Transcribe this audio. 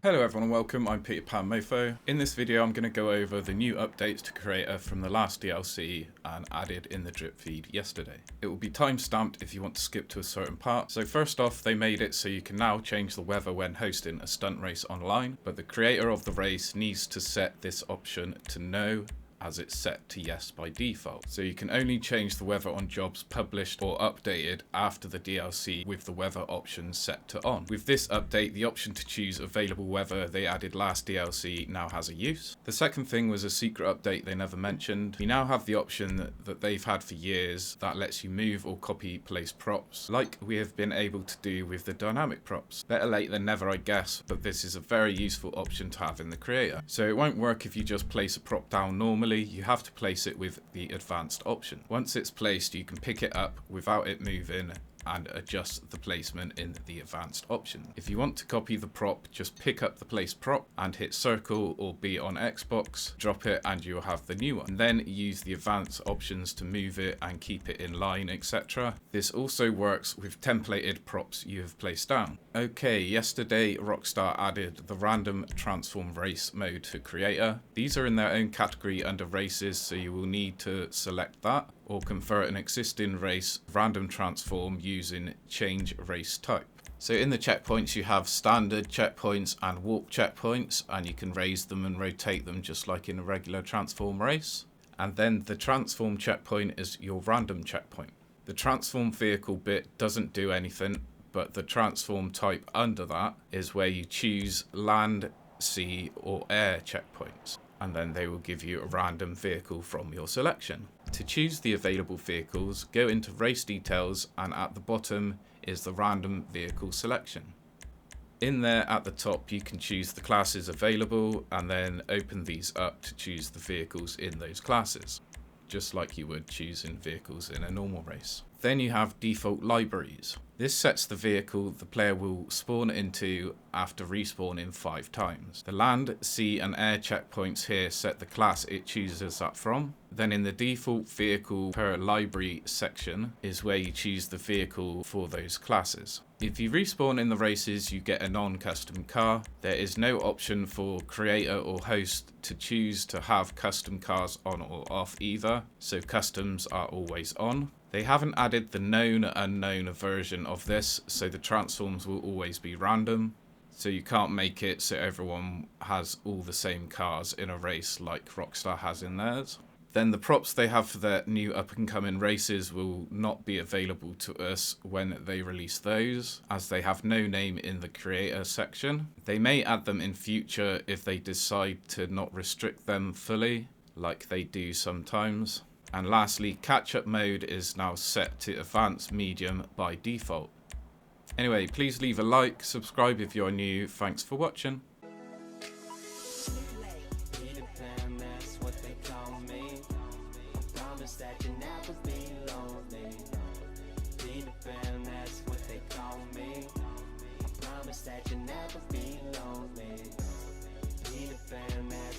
Hello everyone and welcome, I'm PetayPanMoFo. In this video I'm going to go over the new updates to Creator from the last DLC and added in the drip feed yesterday. It will be time stamped if you want to skip to a certain part. So first off, they made it so you can now change the weather when hosting a stunt race online, but the creator of the race needs to set this option to no, as it's set to yes by default. So you can only change the weather on jobs published or updated after the DLC with the weather option set to on. With this update, the option to choose available weather they added last DLC now has a use. The second thing was a secret update they never mentioned. You now have the option that they've had for years that lets you move or copy place props, like we have been able to do with the dynamic props. Better late than never, I guess, but this is a very useful option to have in the creator. So it won't work if you just place a prop down normally. You have to place it with the advanced option. Once it's placed, you can pick it up without it moving and adjust the placement in the advanced option. If you want to copy the prop, just pick up the place prop and hit circle or B on Xbox, drop it and you'll have the new one. And then use the advanced options to move it and keep it in line, etc. This also works with templated props you have placed down. Okay, yesterday Rockstar added the random transform race mode to Creator. These are in their own category under races, so you will need to select that or convert an existing race random transform using change race type. So in the checkpoints you have standard checkpoints and warp checkpoints, and you can raise them and rotate them just like in a regular transform race. And then the transform checkpoint is your random checkpoint. The transform vehicle bit doesn't do anything, but the transform type under that is where you choose land, sea or air checkpoints, and then they will give you a random vehicle from your selection. To choose the available vehicles, go into race details, and at the bottom is the random vehicle selection. In there at the top you can choose the classes available and then open these up to choose the vehicles in those classes, just like you would choosing vehicles in a normal race. Then you have default libraries. This sets the vehicle the player will spawn into after respawning 5 times. The land, sea and air checkpoints here set the class it chooses that from. Then in the default vehicle per library section is where you choose the vehicle for those classes. If you respawn in the races, you get a non-custom car. There is no option for creator or host to choose to have custom cars on or off either, so customs are always on. They haven't added the known unknown version of this, so the transforms will always be random. So you can't make it so everyone has all the same cars in a race like Rockstar has in theirs. Then the props they have for their new up-and-coming races will not be available to us when they release those, as they have no name in the creator section. They may add them in future if they decide to not restrict them fully, like they do sometimes. And lastly, catch-up mode is now set to advanced medium by default. Anyway, please leave a like, subscribe if you're new. Thanks for watching. That you never be lonely. Be the fan, that's